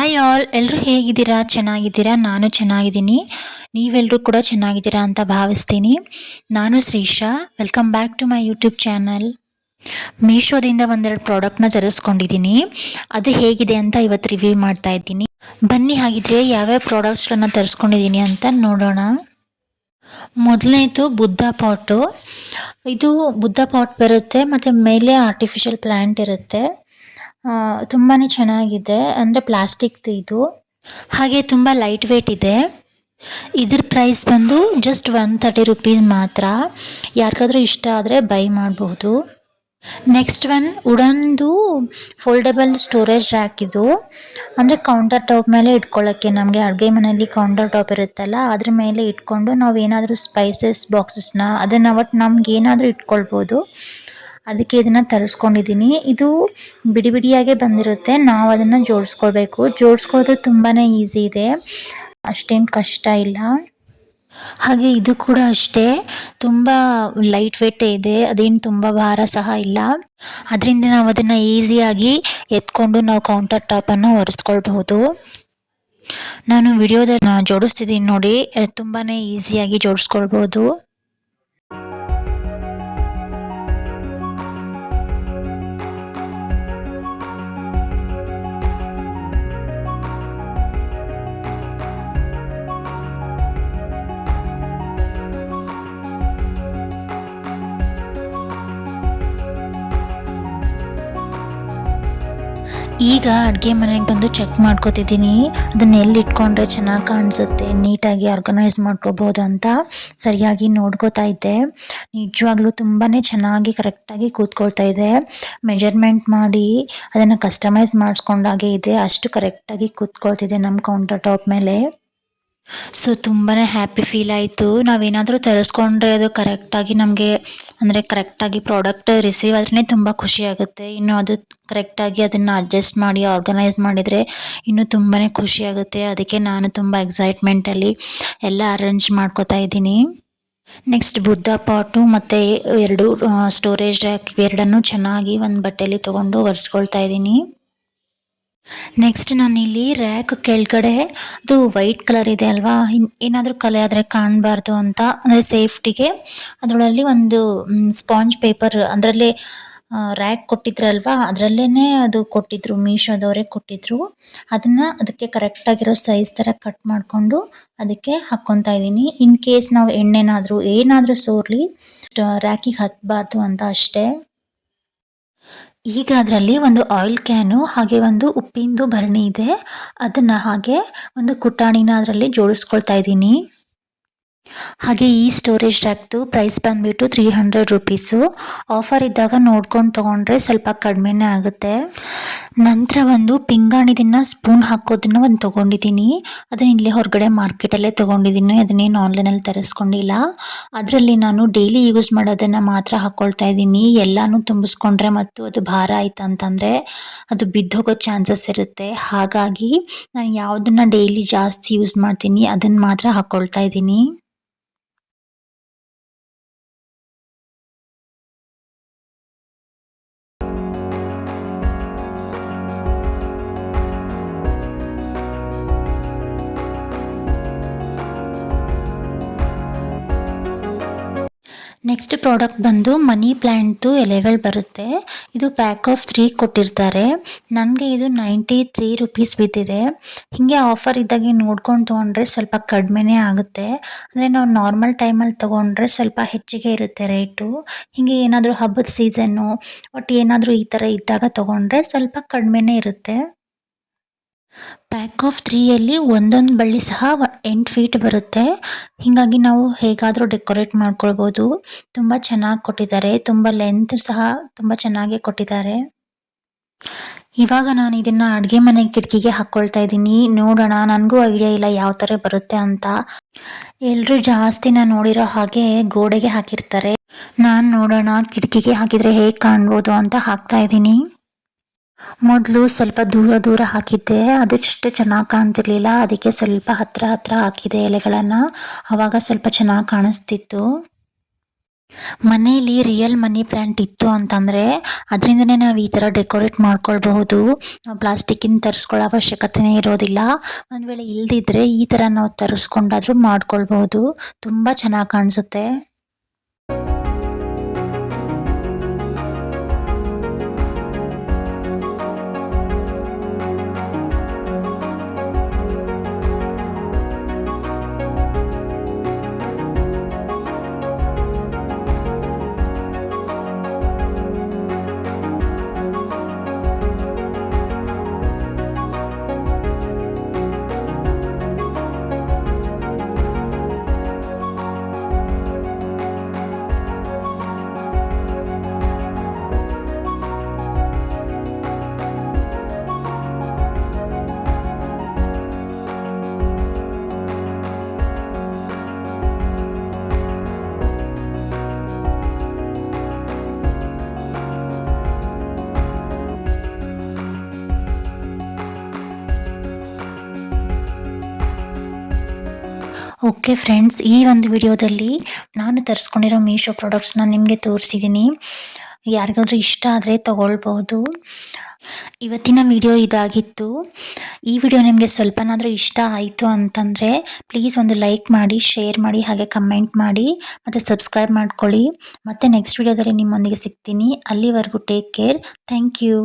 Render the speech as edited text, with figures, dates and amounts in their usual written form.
Hi all, ಎಲ್ಲರೂ ಹೇಗಿದ್ದೀರಾ? ಚೆನ್ನಾಗಿದ್ದೀರಾ? ನಾನು ಚೆನ್ನಾಗಿದ್ದೀನಿ. ನೀವೆಲ್ಲರೂ ಕೂಡ ಚೆನ್ನಾಗಿದ್ದೀರಾ ಅಂತ ಭಾವಿಸ್ತೀನಿ. ನಾನು Shreesha. Welcome back to my YouTube channel. ಮೀಶೋದಿಂದ ಒಂದೆರಡು ಪ್ರಾಡಕ್ಟ್ನ ತರಿಸ್ಕೊಂಡಿದ್ದೀನಿ. ಅದು ಹೇಗಿದೆ ಅಂತ ಇವತ್ತು ರಿವ್ಯೂ ಮಾಡ್ತಾ ಇದ್ದೀನಿ. ಬನ್ನಿ ಹಾಗಿದ್ರೆ ಯಾವ್ಯಾವ ಪ್ರಾಡಕ್ಟ್ಸ್ಗಳನ್ನ ತರಿಸ್ಕೊಂಡಿದ್ದೀನಿ ಅಂತ ನೋಡೋಣ. ಮೊದಲನೇದು ಬುದ್ಧ ಪಾಟು. ಇದು ಬುದ್ಧ ಪಾಟ್ ಬರುತ್ತೆ ಮತ್ತು ಮೇಲೆ ಆರ್ಟಿಫಿಷಿಯಲ್ ಪ್ಲ್ಯಾಂಟ್ ಇರುತ್ತೆ. ತುಂಬಾ ಚೆನ್ನಾಗಿದೆ, ಅಂದರೆ ಪ್ಲಾಸ್ಟಿಕ್ದು ಇದು. ಹಾಗೆ ತುಂಬ ಲೈಟ್ ವೇಟ್ ಇದೆ. ಇದ್ರ ಪ್ರೈಸ್ ಬಂದು ಜಸ್ಟ್ 130 ರುಪೀಸ್ ಮಾತ್ರ. ಯಾರಿಗಾದ್ರೂ ಇಷ್ಟ ಆದರೆ ಬೈ ಮಾಡಬಹುದು. ನೆಕ್ಸ್ಟ್ ಒನ್ ವುಡನ್ದು ಫೋಲ್ಡಬಲ್ ಸ್ಟೋರೇಜ್ ರ್ಯಾಕ್. ಇದು ಅಂದರೆ ಕೌಂಟರ್ ಟಾಪ್ ಮೇಲೆ ಇಟ್ಕೊಳ್ಳೋಕ್ಕೆ, ನಮಗೆ ಅಡುಗೆ ಮನೆಯಲ್ಲಿ ಕೌಂಟರ್ ಟಾಪ್ ಇರುತ್ತಲ್ಲ ಅದ್ರ ಮೇಲೆ ಇಟ್ಕೊಂಡು ನಾವು ಏನಾದರೂ ಸ್ಪೈಸಸ್ ಬಾಕ್ಸಸ್ನ ಅದನ್ನು ಒಟ್ಟು ನಮ್ಗೆ ಏನಾದರೂ ಇಟ್ಕೊಳ್ಬೋದು. ಅದಕ್ಕೆ ಇದನ್ನು ತರಿಸ್ಕೊಂಡಿದ್ದೀನಿ. ಇದು ಬಿಡಿ ಬಿಡಿಯಾಗೆ ಬಂದಿರುತ್ತೆ, ನಾವು ಅದನ್ನು ಜೋಡಿಸ್ಕೊಳ್ಬೇಕು. ಜೋಡಿಸ್ಕೊಳ್ಳೋದು ತುಂಬಾ ಈಸಿ ಇದೆ, ಅಷ್ಟೇನು ಕಷ್ಟ ಇಲ್ಲ. ಹಾಗೆ ಇದು ಕೂಡ ಅಷ್ಟೇ, ತುಂಬ ಲೈಟ್ ವೇಟ್ ಇದೆ, ಅದೇನು ತುಂಬ ಭಾರ ಸಹ ಇಲ್ಲ. ಅದರಿಂದ ನಾವು ಅದನ್ನು ಈಸಿಯಾಗಿ ಎತ್ಕೊಂಡು ನಾವು ಕೌಂಟರ್ ಟಾಪನ್ನು ಒರೆಸ್ಕೊಳ್ಬಹುದು. ನಾನು ವಿಡಿಯೋದಲ್ಲಿ ಜೋಡಿಸ್ತಿದ್ದೀನಿ ನೋಡಿ, ತುಂಬಾ ಈಸಿಯಾಗಿ ಜೋಡಿಸ್ಕೊಳ್ಬೋದು. ಈಗ ಅಡುಗೆ ಮನೆಗೆ ಬಂದು ಚೆಕ್ ಮಾಡ್ಕೋತಿದ್ದೀನಿ, ಅದನ್ನ ಎಲ್ಲಿ ಇಟ್ಕೊಂಡ್ರೆ ಚೆನ್ನಾಗಿ ಕಾಣಿಸುತ್ತೆ, ನೀಟಾಗಿ ಆರ್ಗನೈಸ್ ಮಾಡ್ಕೋಬೋದು ಅಂತ ಸರಿಯಾಗಿ ನೋಡ್ಕೋತಾ ಇದ್ದೆ. ನಿಜವಾಗ್ಲೂ ತುಂಬಾ ಚೆನ್ನಾಗಿ ಕರೆಕ್ಟಾಗಿ ಕೂತ್ಕೊಳ್ತಾ ಇದೆ. ಮೆಜರ್ಮೆಂಟ್ ಮಾಡಿ ಅದನ್ನು ಕಸ್ಟಮೈಸ್ ಮಾಡಿಸ್ಕೊಂಡಾಗೆ ಇದೆ, ಅಷ್ಟು ಕರೆಕ್ಟಾಗಿ ಕೂತ್ಕೊಳ್ತಿದೆ ನಮ್ಮ ಕೌಂಟರ್ ಟಾಪ್ ಮೇಲೆ. ಸೊ ತುಂಬಾ ಹ್ಯಾಪಿ ಫೀಲ್ ಆಯಿತು. ನಾವೇನಾದರೂ ತರಿಸ್ಕೊಂಡ್ರೆ ಅದು ಕರೆಕ್ಟಾಗಿ ನಮಗೆ, ಅಂದರೆ ಕರೆಕ್ಟಾಗಿ ಪ್ರಾಡಕ್ಟ್ ರಿಸೀವ್ ಆದ್ರೇ ತುಂಬ ಖುಷಿಯಾಗುತ್ತೆ. ಇನ್ನು ಅದು ಕರೆಕ್ಟಾಗಿ ಅದನ್ನು ಅಡ್ಜಸ್ಟ್ ಮಾಡಿ ಆರ್ಗನೈಸ್ ಮಾಡಿದರೆ ಇನ್ನೂ ತುಂಬಾ ಖುಷಿಯಾಗುತ್ತೆ. ಅದಕ್ಕೆ ನಾನು ತುಂಬ ಎಕ್ಸೈಟ್ಮೆಂಟಲ್ಲಿ ಎಲ್ಲ ಅರೇಂಜ್ ಮಾಡ್ಕೋತಾ ಇದ್ದೀನಿ. ನೆಕ್ಸ್ಟ್ ಬುದ್ಧ ಪಾಟು ಮತ್ತು 2 ಸ್ಟೋರೇಜ್ ರ್ಯಾಕ್ ಎರಡನ್ನೂ ಚೆನ್ನಾಗಿ ಒಂದು ಬಟ್ಟೆಯಲ್ಲಿ ತೊಗೊಂಡು ಒರೆಸ್ಕೊಳ್ತಾ ಇದ್ದೀನಿ. ನೆಕ್ಸ್ಟ್ ನಾನಿಲ್ಲಿ ರ್ಯಾಕ್ ಕೆಳಗಡೆ ಅದು ವೈಟ್ ಕಲರ್ ಇದೆ ಅಲ್ವಾ, ಏನಾದರೂ ಕಲೆ ಆದರೆ ಕಾಣಬಾರ್ದು ಅಂತ, ಅಂದರೆ ಸೇಫ್ಟಿಗೆ ಅದರಲ್ಲಿ ಒಂದು ಸ್ಪಾಂಜ್ ಪೇಪರ್ ಅದರಲ್ಲೇ ರ್ಯಾಕ್ ಕೊಟ್ಟಿದ್ರಲ್ವಾ, ಅದರಲ್ಲೇ ಅದು ಕೊಟ್ಟಿದ್ರು, ಮೀಶೋದವರೇ ಕೊಟ್ಟಿದ್ರು. ಅದನ್ನು ಅದಕ್ಕೆ ಕರೆಕ್ಟಾಗಿರೋ ಸೈಜ್ ಥರ ಕಟ್ ಮಾಡಿಕೊಂಡು ಅದಕ್ಕೆ ಹಾಕ್ಕೊತಾ ಇದ್ದೀನಿ. ಇನ್ ಕೇಸ್ ನಾವು ಎಣ್ಣೆನಾದರೂ ಏನಾದರೂ ಸೋರಲಿ ರ್ಯಾಕಿಗೆ ಹತ್ತಬಾರ್ದು ಅಂತ ಅಷ್ಟೇ. ಈಗ ಅದರಲ್ಲಿ ಒಂದು ಆಯಿಲ್ ಕ್ಯಾನು ಹಾಗೆ ಒಂದು ಉಪ್ಪಿಂದು ಭರಣಿ ಇದೆ, ಅದನ್ನು ಹಾಗೆ ಒಂದು ಕುಟಾಣಿನ ಅದರಲ್ಲಿ ಜೋಡಿಸ್ಕೊಳ್ತಾ ಇದ್ದೀನಿ. ಹಾಗೆ ಈ ಸ್ಟೋರೇಜ್ ರ್ಯಾಕ್ದು ಪ್ರೈಸ್ ಬಂದುಬಿಟ್ಟು 300 ರುಪೀಸು. ಆಫರ್ ಇದ್ದಾಗ ನೋಡ್ಕೊಂಡು ತೊಗೊಂಡ್ರೆ ಸ್ವಲ್ಪ ಕಡಿಮೆನೇ ಆಗುತ್ತೆ. ನಂತರ ಒಂದು ಪಿಂಗಾಣಿದನ್ನು ಸ್ಪೂನ್ ಹಾಕೋದನ್ನು ಒಂದು ತೊಗೊಂಡಿದ್ದೀನಿ. ಅದನ್ನ ಇಲ್ಲೇ ಹೊರಗಡೆ ಮಾರ್ಕೆಟಲ್ಲೇ ತೊಗೊಂಡಿದ್ದೀನಿ, ಅದನ್ನೇನು ಆನ್ಲೈನಲ್ಲಿ ತರಿಸ್ಕೊಂಡಿಲ್ಲ. ಅದರಲ್ಲಿ ನಾನು ಡೈಲಿ ಯೂಸ್ ಮಾಡೋದನ್ನು ಮಾತ್ರ ಹಾಕ್ಕೊಳ್ತಾ ಇದ್ದೀನಿ. ಎಲ್ಲನೂ ತುಂಬಿಸ್ಕೊಂಡ್ರೆ ಮತ್ತು ಅದು ಭಾರ ಆಯ್ತು ಅಂತಂದರೆ ಅದು ಬಿದ್ದೋಗೋ ಚಾನ್ಸಸ್ ಇರುತ್ತೆ. ಹಾಗಾಗಿ ನಾನು ಯಾವುದನ್ನು ಡೈಲಿ ಜಾಸ್ತಿ ಯೂಸ್ ಮಾಡ್ತೀನಿ ಅದನ್ನು ಮಾತ್ರ ಹಾಕ್ಕೊಳ್ತಾ ಇದ್ದೀನಿ. ನೆಕ್ಸ್ಟ್ ಪ್ರಾಡಕ್ಟ್ ಬಂದು ಮನಿ ಪ್ಲ್ಯಾಂಟ್ದು ಎಲೆಗಳು ಬರುತ್ತೆ. ಇದು ಪ್ಯಾಕ್ ಆಫ್ 3 ಕೊಟ್ಟಿರ್ತಾರೆ. ನನಗೆ ಇದು 93 ರುಪೀಸ್ ಬಿದ್ದಿದೆ. ಹೀಗೆ ಆಫರ್ ಇದ್ದಾಗೆ ನೋಡ್ಕೊಂಡು ತೊಗೊಂಡ್ರೆ ಸ್ವಲ್ಪ ಕಡಿಮೆನೇ ಆಗುತ್ತೆ. ಅಂದರೆ ನಾವು ನಾರ್ಮಲ್ ಟೈಮಲ್ಲಿ ತೊಗೊಂಡ್ರೆ ಸ್ವಲ್ಪ ಹೆಚ್ಚಿಗೆ ಇರುತ್ತೆ ರೇಟು. ಹೀಗೆ ಏನಾದರೂ ಹಬ್ಬದ ಸೀಸನ್ನು ಒಟ್ಟು ಏನಾದರೂ ಈ ಥರ ಇದ್ದಾಗ ತೊಗೊಂಡ್ರೆ ಸ್ವಲ್ಪ ಕಡಿಮೆನೇ ಇರುತ್ತೆ. ಪ್ಯಾಕ್ ಆಫ್ 3ಯಲ್ಲಿ ಒಂದೊಂದು ಬಳ್ಳಿ ಸಹ 8 ಫೀಟ್ ಬರುತ್ತೆ. ಹೀಗಾಗಿ ನಾವು ಹೇಗಾದರೂ ಡೆಕೋರೇಟ್ ಮಾಡ್ಕೊಳ್ಬೋದು. ತುಂಬ ಚೆನ್ನಾಗಿ ಕೊಟ್ಟಿದ್ದಾರೆ, ತುಂಬ ಲೆಂತ್ ಸಹ ತುಂಬ ಚೆನ್ನಾಗೇ ಕೊಟ್ಟಿದ್ದಾರೆ. ಇವಾಗ ನಾನು ಇದನ್ನು ಅಡುಗೆ ಮನೆ ಕಿಟಕಿಗೆ ಹಾಕ್ಕೊಳ್ತಾ ಇದ್ದೀನಿ. ನೋಡೋಣ, ನನಗೂ ಐಡಿಯಾ ಇಲ್ಲ ಯಾವ ಥರ ಬರುತ್ತೆ ಅಂತ. ಎಲ್ಲರೂ ಜಾಸ್ತಿ ನಾನು ನೋಡಿರೋ ಹಾಗೆ ಗೋಡೆಗೆ ಹಾಕಿರ್ತಾರೆ. ನಾನು ನೋಡೋಣ ಕಿಟಕಿಗೆ ಹಾಕಿದರೆ ಹೇಗೆ ಕಾಣ್ಬೋದು ಅಂತ ಹಾಕ್ತಾ ಇದ್ದೀನಿ. ಮೊದಲು ಸ್ವಲ್ಪ ದೂರ ದೂರ ಹಾಕಿದ್ದೆ, ಅದಷ್ಟು ಚೆನ್ನಾಗಿ ಕಾಣ್ತಿರ್ಲಿಲ್ಲ. ಅದಕ್ಕೆ ಸ್ವಲ್ಪ ಹತ್ರ ಹತ್ರ ಹಾಕಿದೆ ಎಲೆಗಳನ್ನು, ಆವಾಗ ಸ್ವಲ್ಪ ಚೆನ್ನಾಗಿ ಕಾಣಿಸ್ತಿತ್ತು. ಮನೇಲಿ ರಿಯಲ್ ಮನಿ ಪ್ಲಾಂಟ್ ಇತ್ತು ಅಂತಂದರೆ ಅದರಿಂದನೇ ನಾವು ಈ ಥರ ಡೆಕೋರೇಟ್ ಮಾಡ್ಕೊಳ್ಬಹುದು. ಪ್ಲಾಸ್ಟಿಕ್ಕಿಂದ ತರಿಸ್ಕೊಳ್ಳೋ ಅವಶ್ಯಕತೆನೇ ಇರೋದಿಲ್ಲ. ಒಂದು ವೇಳೆ ಇಲ್ದಿದ್ರೆ ಈ ಥರ ನಾವು ತರಿಸ್ಕೊಂಡಾದ್ರೂ ಮಾಡ್ಕೊಳ್ಬಹುದು. ತುಂಬ ಚೆನ್ನಾಗಿ ಕಾಣಿಸುತ್ತೆ. ಓಕೆ ಫ್ರೆಂಡ್ಸ್, ಈ ಒಂದು ವಿಡಿಯೋದಲ್ಲಿ ನಾನು ತರಿಸ್ಕೊಂಡಿರೋ ಮೀಶೋ ಪ್ರಾಡಕ್ಟ್ಸ್ನ ನಿಮಗೆ ತೋರಿಸಿದ್ದೀನಿ. ಯಾರಿಗಾದ್ರೂ ಇಷ್ಟ ಆದರೆ ತಗೊಳ್ಬೋದು. ಇವತ್ತಿನ ವಿಡಿಯೋ ಇದಾಗಿತ್ತು. ಈ ವಿಡಿಯೋ ನಿಮಗೆ ಸ್ವಲ್ಪನಾದರೂ ಇಷ್ಟ ಆಯಿತು ಅಂತಂದರೆ ಪ್ಲೀಸ್ ಒಂದು ಲೈಕ್ ಮಾಡಿ, ಶೇರ್ ಮಾಡಿ, ಹಾಗೆ ಕಮೆಂಟ್ ಮಾಡಿ ಮತ್ತು ಸಬ್ಸ್ಕ್ರೈಬ್ ಮಾಡ್ಕೊಳ್ಳಿ. ಮತ್ತು ನೆಕ್ಸ್ಟ್ ವಿಡಿಯೋದಲ್ಲಿ ನಿಮ್ಮೊಂದಿಗೆ ಸಿಗ್ತೀನಿ. ಅಲ್ಲಿವರೆಗೂ ಟೇಕ್ ಕೇರ್. Thank you.